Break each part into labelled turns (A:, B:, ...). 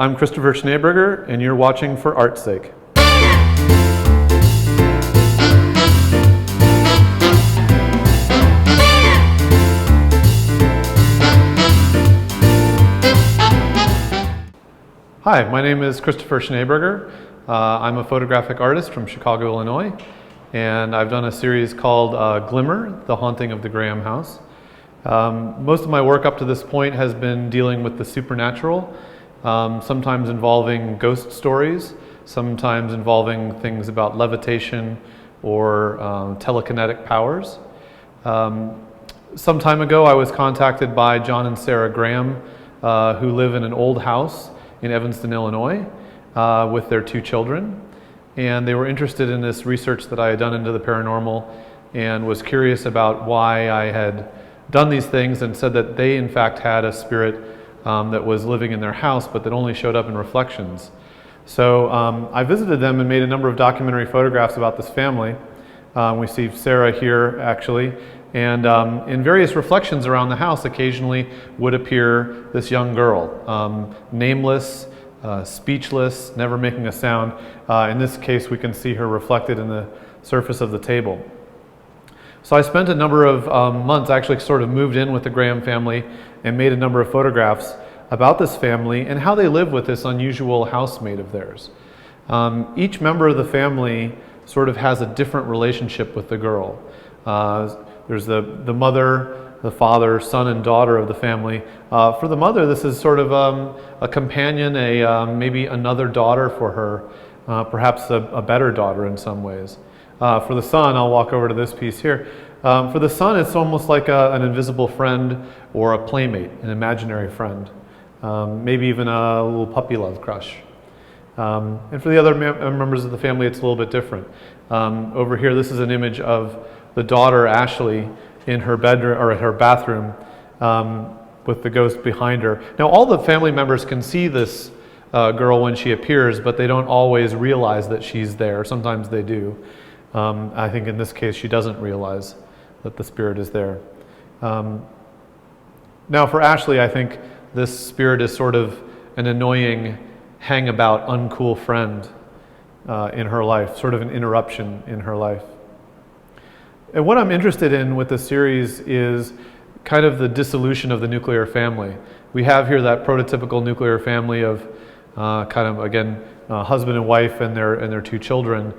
A: I'm Christopher Schneberger, and you're watching For Art's Sake. Hi, my name is Christopher Schneberger. I'm a photographic artist from Chicago, Illinois, and I've done a series called Glimmer, The Haunting of the Graham House. Most of my work up to this point has been dealing with the supernatural, sometimes involving ghost stories, sometimes involving things about levitation or telekinetic powers. Some time ago I was contacted by John and Sarah Graham, who live in an old house in Evanston, Illinois, with their 2 children. And they were interested in this research that I had done into the paranormal and was curious about why I had done these things, and said that they in fact had a spirit that was living in their house but that only showed up in reflections. So I visited them and made a number of documentary photographs about this family. We see Sarah here actually, and in various reflections around the house occasionally would appear this young girl, nameless, speechless, never making a sound. In this case we can see her reflected in the surface of the table. So I spent a number of months, actually sort of moved in with the Graham family and made a number of photographs about this family and how they live with this unusual housemate of theirs. Each member of the family sort of has a different relationship with the girl. There's the mother, the father, son and daughter of the family. For the mother, this is sort of a companion, maybe another daughter for her, perhaps a better daughter in some ways. For the son, I'll walk over to this piece here. For the son, it's almost like an invisible friend or a playmate, an imaginary friend. Maybe even a little puppy love crush. And for the other members of the family, it's a little bit different. Over here, this is an image of the daughter, Ashley, in her bedroom or at her bathroom with the ghost behind her. Now, all the family members can see this girl when she appears, but they don't always realize that she's there. Sometimes they do. I think in this case, she doesn't realize that the spirit is there. Now, for Ashley, I think this spirit is sort of an annoying, hang-about, uncool friend in her life, sort of an interruption in her life. And what I'm interested in with this series is kind of the dissolution of the nuclear family. We have here that prototypical nuclear family of kind of, again, husband and wife and their 2 children.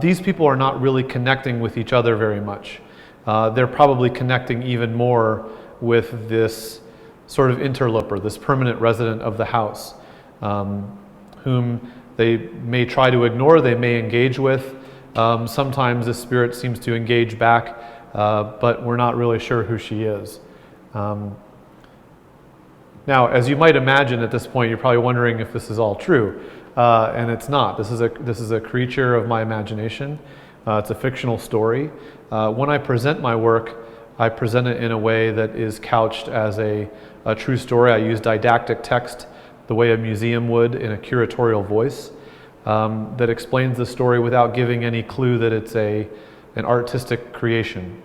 A: These people are not really connecting with each other very much. They're probably connecting even more with this sort of interloper, this permanent resident of the house, whom they may try to ignore, they may engage with. Sometimes the spirit seems to engage back, but we're not really sure who she is. Now, as you might imagine at this point, you're probably wondering if this is all true, and it's not. This is a creature of my imagination. It's a fictional story. When I present my work, I present it in a way that is couched as a true story. I use didactic text the way a museum would in a curatorial voice. That explains the story without giving any clue that it's an artistic creation.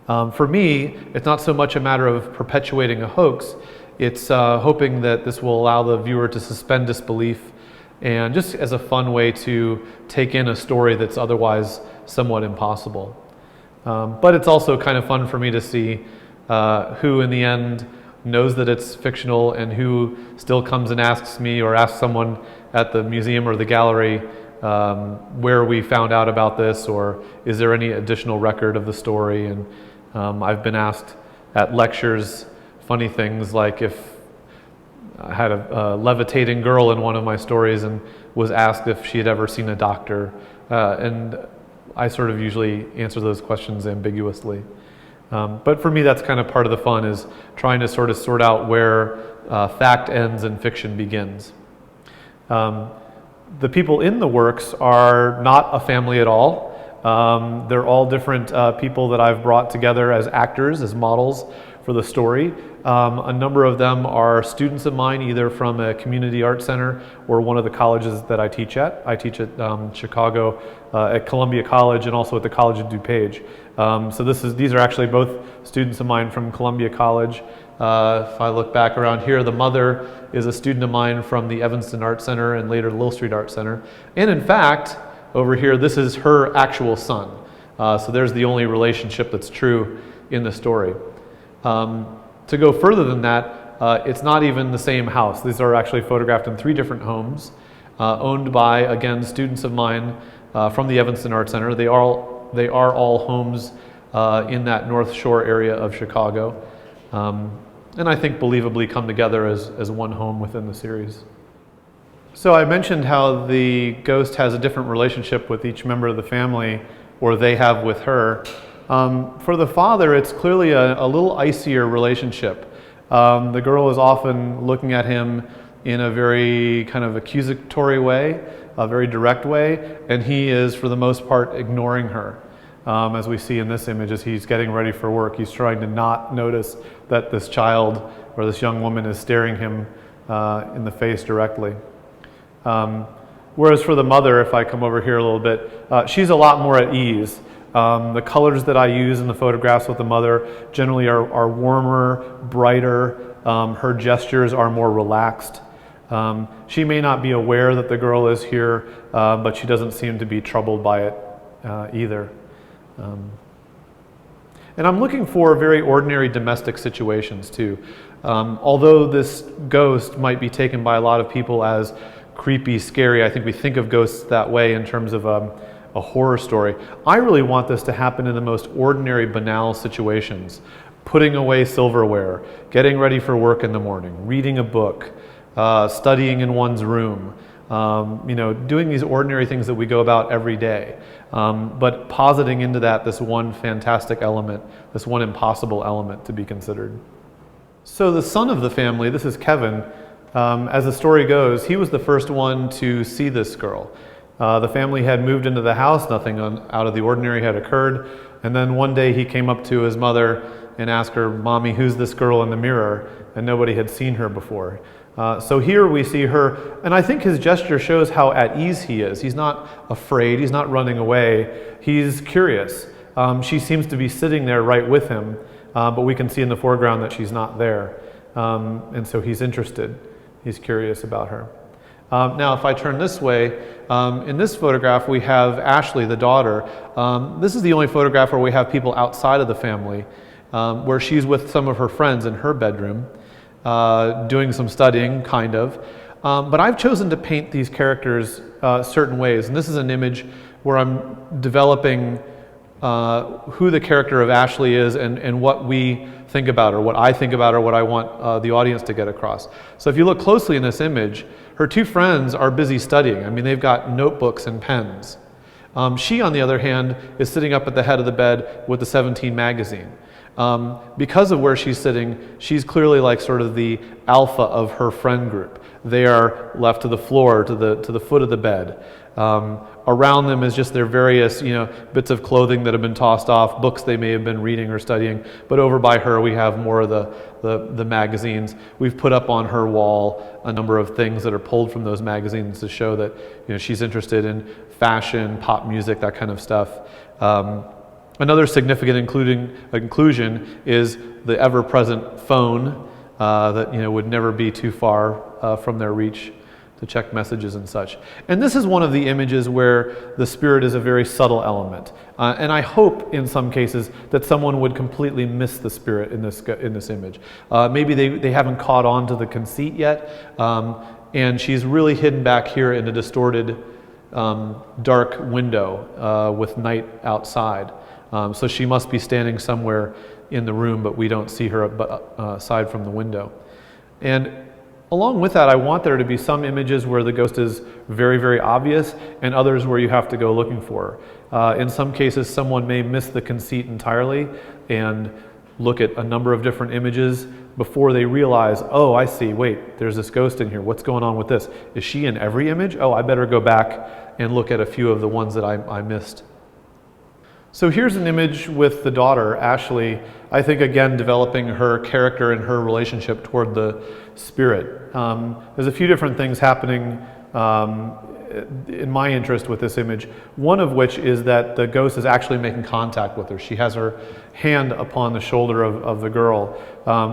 A: For me, it's not so much a matter of perpetuating a hoax, it's hoping that this will allow the viewer to suspend disbelief and just as a fun way to take in a story that's otherwise somewhat impossible. But it's also kind of fun for me to see who in the end knows that it's fictional and who still comes and asks me or asks someone at the museum or the gallery where we found out about this, or is there any additional record of the story. And I've been asked at lectures funny things like if I had a levitating girl in one of my stories and was asked if she had ever seen a doctor, and I sort of usually answer those questions ambiguously. But for me, that's kind of part of the fun, is trying to sort of sort out where fact ends and fiction begins. The people in the works are not a family at all. They're all different people that I've brought together as actors, as models for the story. A number of them are students of mine, either from a community art center or one of the colleges that I teach at. I teach at Chicago, at Columbia College, and also at the College of DuPage. So these are actually both students of mine from Columbia College. If I look back around here, the mother is a student of mine from the Evanston Art Center and later Lil Street Art Center. And in fact, over here, this is her actual son. So there's the only relationship that's true in the story. To go further than that, it's not even the same house. These are actually photographed in 3 different homes, owned by, again, students of mine from the Evanston Art Center. They are all homes in that North Shore area of Chicago. And I think believably come together as one home within the series. So I mentioned how the ghost has a different relationship with each member of the family, or they have with her. For the father, it's clearly a little icier relationship. The girl is often looking at him in a very kind of accusatory way, a very direct way, and he is, for the most part, ignoring her. As we see in this image, as he's getting ready for work, he's trying to not notice that this child or this young woman is staring him in the face directly. Whereas for the mother, if I come over here a little bit, she's a lot more at ease. The colors that I use in the photographs with the mother generally are warmer, brighter. Her gestures are more relaxed. She may not be aware that the girl is here, but she doesn't seem to be troubled by it either. And I'm looking for very ordinary domestic situations too. Although this ghost might be taken by a lot of people as creepy, scary, I think we think of ghosts that way in terms of a horror story. I really want this to happen in the most ordinary, banal situations. Putting away silverware, getting ready for work in the morning, reading a book, studying in one's room, doing these ordinary things that we go about every day. But positing into that this one fantastic element, this one impossible element to be considered. So the son of the family, this is Kevin, as the story goes, he was the first one to see this girl. The family had moved into the house, nothing out of the ordinary had occurred, and then one day he came up to his mother and asked her, "Mommy, who's this girl in the mirror?" And nobody had seen her before. So here we see her, and I think his gesture shows how at ease he is. He's not afraid, he's not running away, he's curious. She seems to be sitting there right with him, but we can see in the foreground that she's not there. And so he's interested, he's curious about her. Now if I turn this way, in this photograph we have Ashley, the daughter. This is the only photograph where we have people outside of the family, where she's with some of her friends in her bedroom. Doing some studying, kind of. But I've chosen to paint these characters certain ways, and this is an image where I'm developing who the character of Ashley is and what we think about her, what I think about her, what I want the audience to get across. So if you look closely in this image, her 2 friends are busy studying. I mean, they've got notebooks and pens. She, on the other hand, is sitting up at the head of the bed with the 17 magazine. Because of where she's sitting, she's clearly like sort of the alpha of her friend group. They are left to the floor, to the foot of the bed. Around them is just their various, bits of clothing that have been tossed off, books they may have been reading or studying. But over by her, we have more of the magazines. We've put up on her wall a number of things that are pulled from those magazines to show that she's interested in fashion, pop music, that kind of stuff. Another significant inclusion is the ever-present phone that would never be too far from their reach to check messages and such. And this is one of the images where the spirit is a very subtle element. And I hope in some cases that someone would completely miss the spirit in this image. Maybe they haven't caught on to the conceit yet, and she's really hidden back here in a distorted dark window with night outside. So she must be standing somewhere in the room, but we don't see her aside from the window. And along with that, I want there to be some images where the ghost is very, very obvious, and others where you have to go looking for her. In some cases, someone may miss the conceit entirely and look at a number of different images before they realize, oh, I see, wait, there's this ghost in here. What's going on with this? Is she in every image? Oh, I better go back and look at a few of the ones that I missed. So here's an image with the daughter, Ashley, I think again developing her character and her relationship toward the spirit. There's a few different things happening in my interest with this image, one of which is that the ghost is actually making contact with her. She has her hand upon the shoulder of the girl.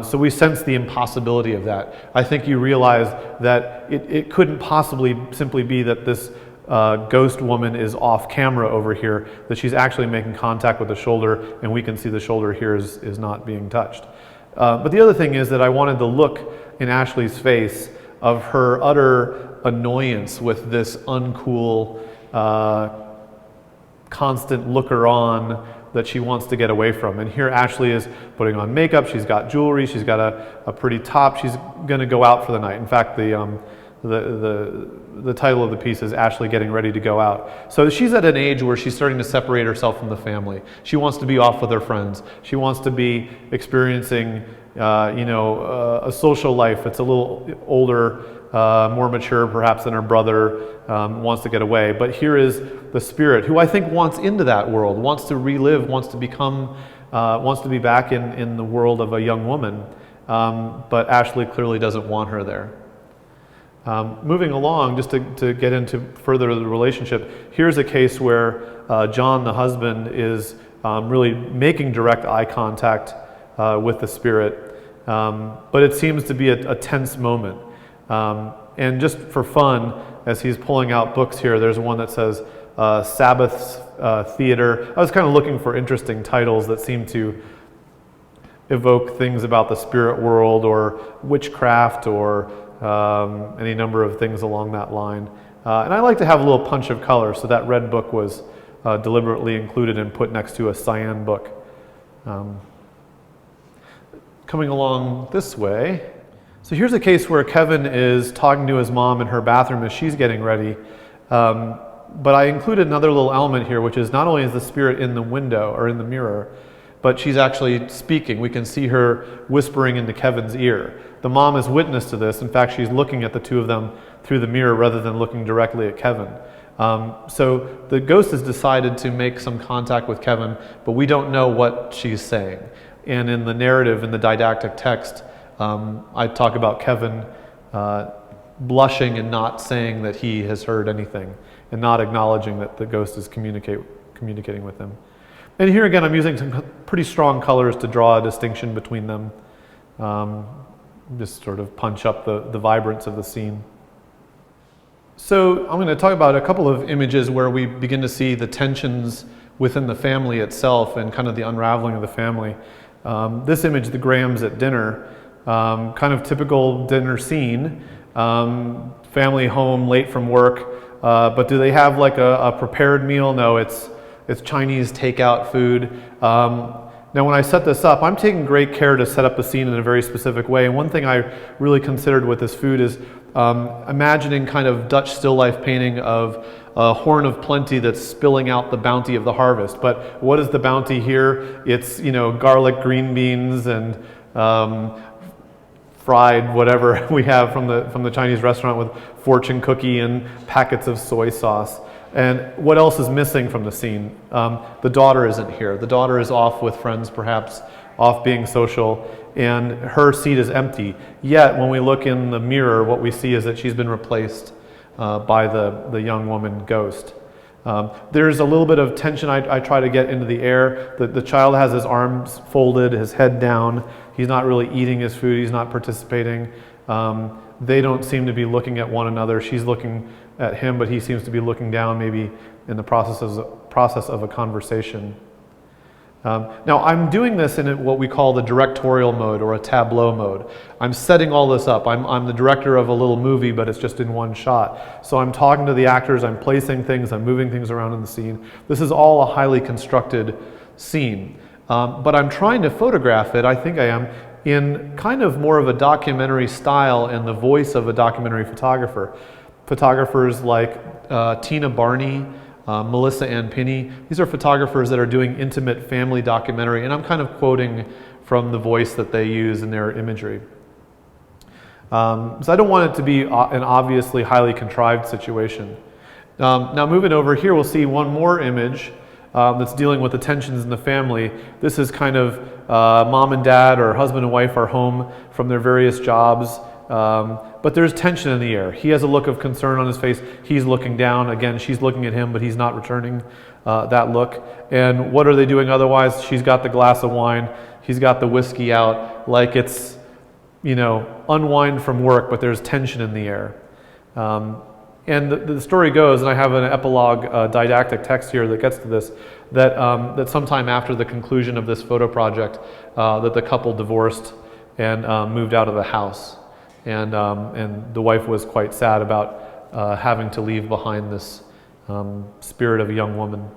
A: So we sense the impossibility of that. I think you realize that it couldn't possibly simply be that this ghost woman is off camera over here, that she's actually making contact with the shoulder, and we can see the shoulder here is not being touched. But the other thing is that I wanted the look in Ashley's face of her utter annoyance with this uncool, constant looker-on that she wants to get away from. And here Ashley is putting on makeup, she's got jewelry, she's got a pretty top, she's going to go out for the night. In fact, the title of the piece is Ashley Getting Ready to Go Out. So she's at an age where she's starting to separate herself from the family. She wants to be off with her friends. She wants to be experiencing a social life that's a little older, more mature perhaps than her brother, wants to get away. But here is the spirit who I think wants into that world, wants to relive, wants to become, wants to be back in the world of a young woman. But Ashley clearly doesn't want her there. Moving along, just to get into further the relationship, here's a case where John, the husband, is really making direct eye contact with the spirit. But it seems to be a tense moment. And just for fun, as he's pulling out books here, there's one that says Sabbath's Theater. I was kind of looking for interesting titles that seem to evoke things about the spirit world or witchcraft or any number of things along that line. And I like to have a little punch of color, so that red book was deliberately included and put next to a cyan book. Coming along this way. So here's a case where Kevin is talking to his mom in her bathroom as she's getting ready. But I included another little element here, which is not only is the spirit in the window or in the mirror, but she's actually speaking. We can see her whispering into Kevin's ear. The mom is witness to this. In fact, she's looking at the two of them through the mirror rather than looking directly at Kevin. So the ghost has decided to make some contact with Kevin, but we don't know what she's saying. And in the narrative, in the didactic text, I talk about Kevin blushing and not saying that he has heard anything and not acknowledging that the ghost is communicating with him. And here again, I'm using some pretty strong colors to draw a distinction between them. Just sort of punch up the vibrance of the scene. So I'm going to talk about a couple of images where we begin to see the tensions within the family itself and kind of the unraveling of the family. This image, the Grahams at dinner, kind of typical dinner scene. Family home, late from work, but do they have like a prepared meal? No, it's Chinese takeout food. Now when I set this up, I'm taking great care to set up the scene in a very specific way. And one thing I really considered with this food is imagining kind of Dutch still life painting of a horn of plenty that's spilling out the bounty of the harvest. But what is the bounty here? It's, garlic, green beans, and fried whatever we have from the Chinese restaurant with fortune cookie and packets of soy sauce. And what else is missing from the scene? The daughter isn't here. The daughter is off with friends, perhaps, off being social, and her seat is empty. Yet, when we look in the mirror, what we see is that she's been replaced by the young woman ghost. There's a little bit of tension I try to get into the air. The child has his arms folded, his head down. He's not really eating his food. He's not participating. They don't seem to be looking at one another. She's looking at him, but he seems to be looking down, maybe in the process of a conversation. Now, I'm doing this in what we call the directorial mode or a tableau mode. I'm setting all this up. I'm the director of a little movie, but it's just in one shot. So I'm talking to the actors, I'm placing things, I'm moving things around in the scene. This is all a highly constructed scene. But I'm trying to photograph it, I think I am, in kind of more of a documentary style and the voice of a documentary photographer. Photographers like Tina Barney, Melissa Ann Pinney. These are photographers that are doing intimate family documentary, and I'm kind of quoting from the voice that they use in their imagery. So I don't want it to be an obviously highly contrived situation. Now moving over here, we'll see one more image that's dealing with the tensions in the family. This is kind of mom and dad or husband and wife are home from their various jobs. but there's tension in the air. He has a look of concern on his face. He's looking down. Again, she's looking at him, but he's not returning that look. And what are they doing otherwise? She's got the glass of wine. He's got the whiskey out, like it's, unwind from work, but there's tension in the air. And the story goes, and I have an epilogue didactic text here that gets to this, that sometime after the conclusion of this photo project, that the couple divorced and moved out of the house. And the wife was quite sad about having to leave behind this spirit of a young woman.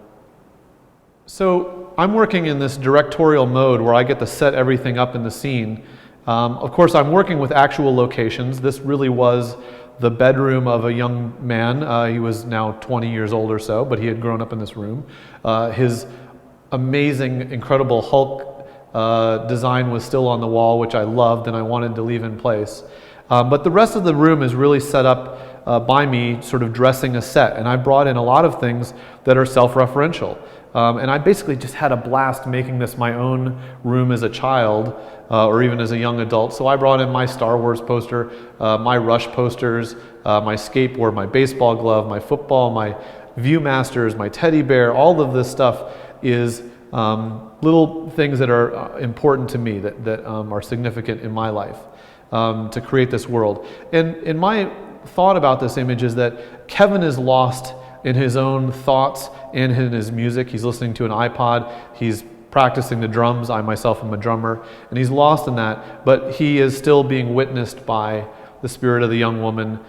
A: So I'm working in this directorial mode where I get to set everything up in the scene. Of course, I'm working with actual locations. This really was the bedroom of a young man. He was now 20 years old or so, but he had grown up in this room. His amazing, incredible Hulk design was still on the wall, which I loved and I wanted to leave in place. But the rest of the room is really set up by me, sort of dressing a set. And I brought in a lot of things that are self-referential. And I basically just had a blast making this my own room as a child, or even as a young adult. So I brought in my Star Wars poster, my Rush posters, my skateboard, my baseball glove, my football, my Viewmasters, my teddy bear. All of this stuff is little things that are important to me, that are significant in my life, to create this world. And my thought about this image is that Kevin is lost in his own thoughts and in his music. He's listening to an iPod. He's practicing the drums. I myself am a drummer, and he's lost in that, but he is still being witnessed by the spirit of the young woman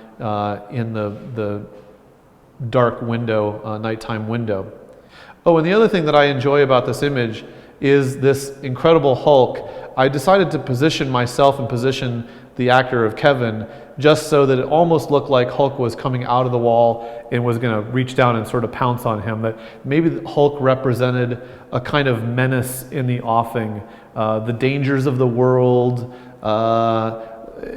A: in the dark window, nighttime window. Oh, and the other thing that I enjoy about this image is this incredible Hulk. I decided to position myself and position the actor of Kevin just so that it almost looked like Hulk was coming out of the wall and was going to reach down and sort of pounce on him. That maybe Hulk represented a kind of menace in the offing, the dangers of the world,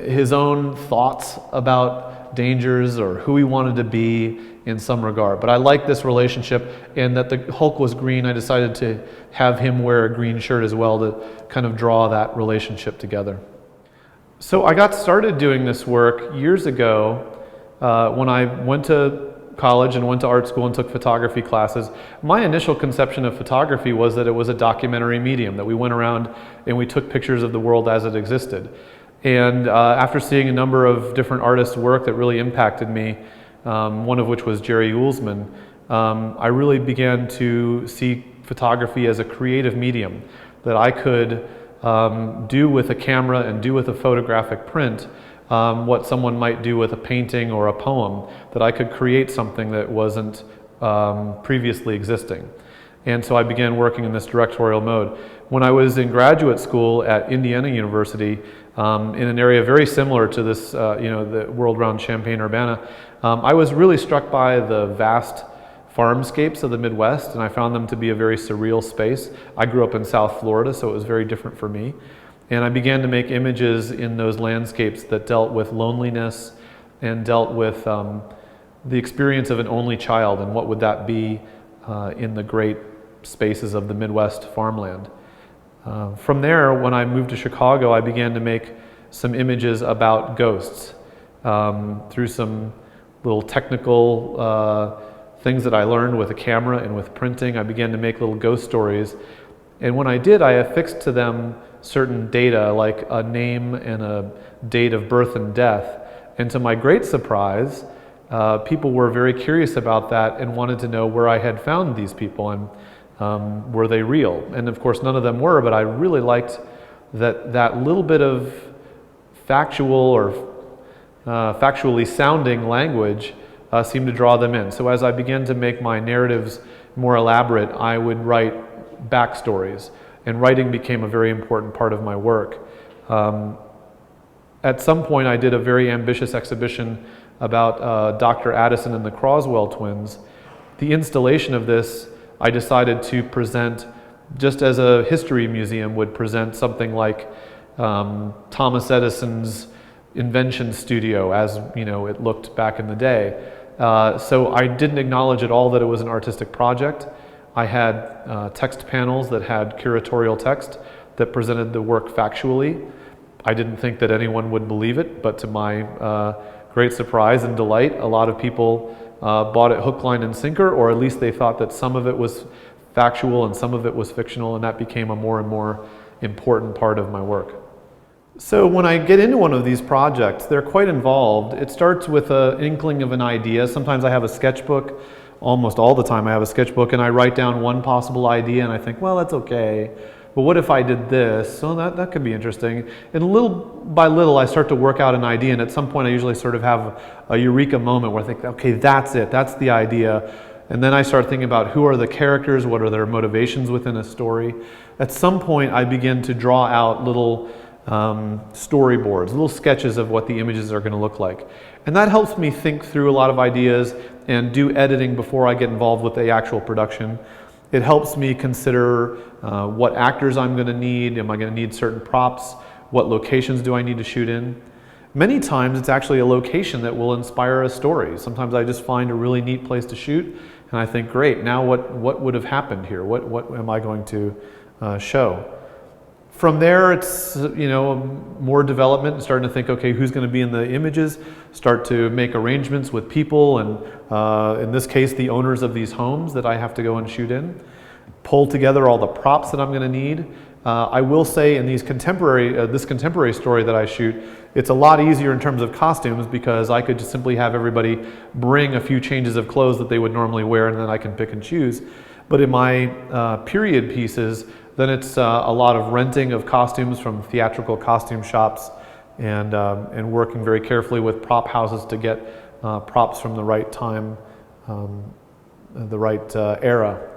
A: his own thoughts about dangers or who he wanted to be in some regard. But I like this relationship, and that the Hulk was green. I decided to have him wear a green shirt as well to kind of draw that relationship together. So I got started doing this work years ago when I went to college and went to art school and took photography classes. My initial conception of photography was that it was a documentary medium, that we went around and we took pictures of the world as it existed. And after seeing a number of different artists' work that really impacted me, one of which was Jerry Koosman, I really began to see photography as a creative medium that I could do with a camera and do with a photographic print what someone might do with a painting or a poem, that I could create something that wasn't previously existing. And so I began working in this directorial mode. When I was in graduate school at Indiana University, in an area very similar to this, the world around Champaign-Urbana, I was really struck by the vast farmscapes of the Midwest, and I found them to be a very surreal space. I grew up in South Florida, so it was very different for me. And I began to make images in those landscapes that dealt with loneliness and dealt with the experience of an only child, and what would that be in the great spaces of the Midwest farmland. From there, when I moved to Chicago, I began to make some images about ghosts through some little technical things that I learned with a camera and with printing. I began to make little ghost stories. And when I did, I affixed to them certain data, like a name and a date of birth and death. And to my great surprise, people were very curious about that and wanted to know where I had found these people and were they real? And of course, none of them were, but I really liked that little bit of factual or factually sounding language seemed to draw them in. So as I began to make my narratives more elaborate, I would write backstories, and writing became a very important part of my work. At some point, I did a very ambitious exhibition about Dr. Addison and the Croswell twins. The installation of this, I decided to present just as a history museum would present something like Thomas Edison's invention studio, as it looked back in the day. So I didn't acknowledge at all that it was an artistic project. I had text panels that had curatorial text that presented the work factually. I didn't think that anyone would believe it, but to my great surprise and delight, a lot of people bought it hook, line, and sinker, or at least they thought that some of it was factual and some of it was fictional, and that became a more and more important part of my work. So when I get into one of these projects, they're quite involved. It starts with an inkling of an idea. Sometimes I have a sketchbook. Almost all the time I have a sketchbook, and I write down one possible idea and I think, well, that's okay. But what if I did this? So that could be interesting. And little by little I start to work out an idea, and at some point I usually sort of have a eureka moment where I think, okay, that's it, that's the idea. And then I start thinking about who are the characters, what are their motivations within a story. At some point I begin to draw out little storyboards, little sketches of what the images are going to look like. And that helps me think through a lot of ideas and do editing before I get involved with the actual production. It helps me consider what actors I'm going to need. Am I going to need certain props? What locations do I need to shoot in? Many times it's actually a location that will inspire a story. Sometimes I just find a really neat place to shoot and I think, great, now what would have happened here? What am I going to show? From there, it's more development, starting to think, okay, who's going to be in the images, start to make arrangements with people, and in this case, the owners of these homes that I have to go and shoot in, pull together all the props that I'm going to need. I will say in these this contemporary story that I shoot, it's a lot easier in terms of costumes because I could just simply have everybody bring a few changes of clothes that they would normally wear, and then I can pick and choose. But in my period pieces, then it's a lot of renting of costumes from theatrical costume shops and working very carefully with prop houses to get props from the right time, the right era.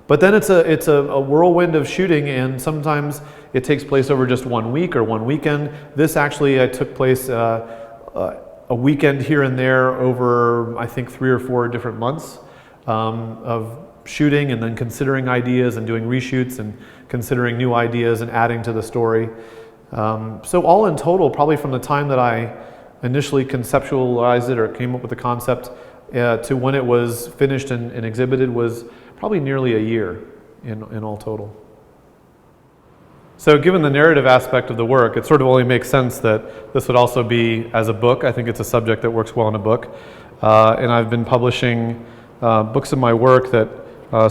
A: But then it's a whirlwind of shooting, and sometimes it takes place over just 1 week or one weekend. This actually took place a weekend here and there over, I think, 3 or 4 different months of shooting and then considering ideas and doing reshoots and considering new ideas and adding to the story. So all in total, probably from the time that I initially conceptualized it or came up with the concept to when it was finished and exhibited was probably nearly a year in all total. So given the narrative aspect of the work, it sort of only makes sense that this would also be as a book. I think it's a subject that works well in a book. And I've been publishing books of my work that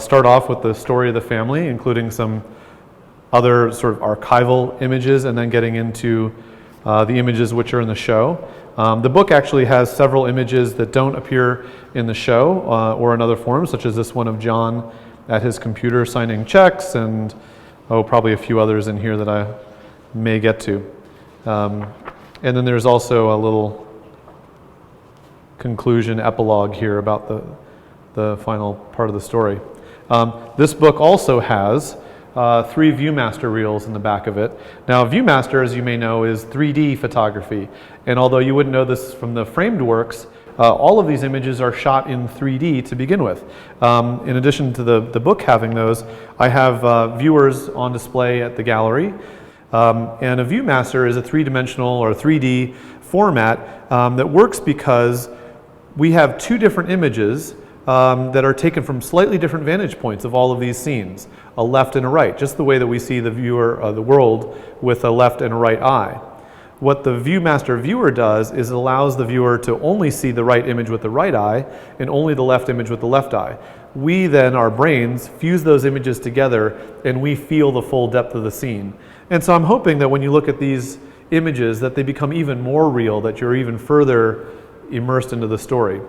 A: start off with the story of the family, including some other sort of archival images, and then getting into the images which are in the show. The book actually has several images that don't appear in the show or in other forms, such as this one of John at his computer signing checks, and probably a few others in here that I may get to. And then there's also a little conclusion epilogue here about the final part of the story. This book also has 3 ViewMaster reels in the back of it. Now, ViewMaster, as you may know, is 3D photography. And although you wouldn't know this from the framed works, all of these images are shot in 3D to begin with. In addition to the book having those, I have viewers on display at the gallery. And a ViewMaster is a 3-dimensional or 3D format that works because we have 2 different images that are taken from slightly different vantage points of all of these scenes, a left and a right, just the way that we see the world with a left and a right eye. What the ViewMaster viewer does is it allows the viewer to only see the right image with the right eye and only the left image with the left eye. We then, our brains, fuse those images together and we feel the full depth of the scene. And so I'm hoping that when you look at these images that they become even more real, that you're even further immersed into the story.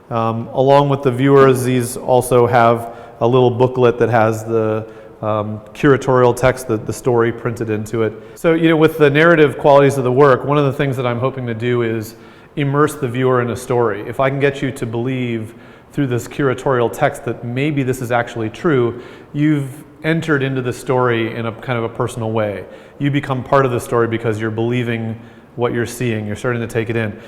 A: Along with the viewers, these also have a little booklet that has the curatorial text, the story printed into it. So, with the narrative qualities of the work, one of the things that I'm hoping to do is immerse the viewer in a story. If I can get you to believe through this curatorial text that maybe this is actually true, you've entered into the story in a kind of a personal way. You become part of the story because you're believing what you're seeing. You're starting to take it in.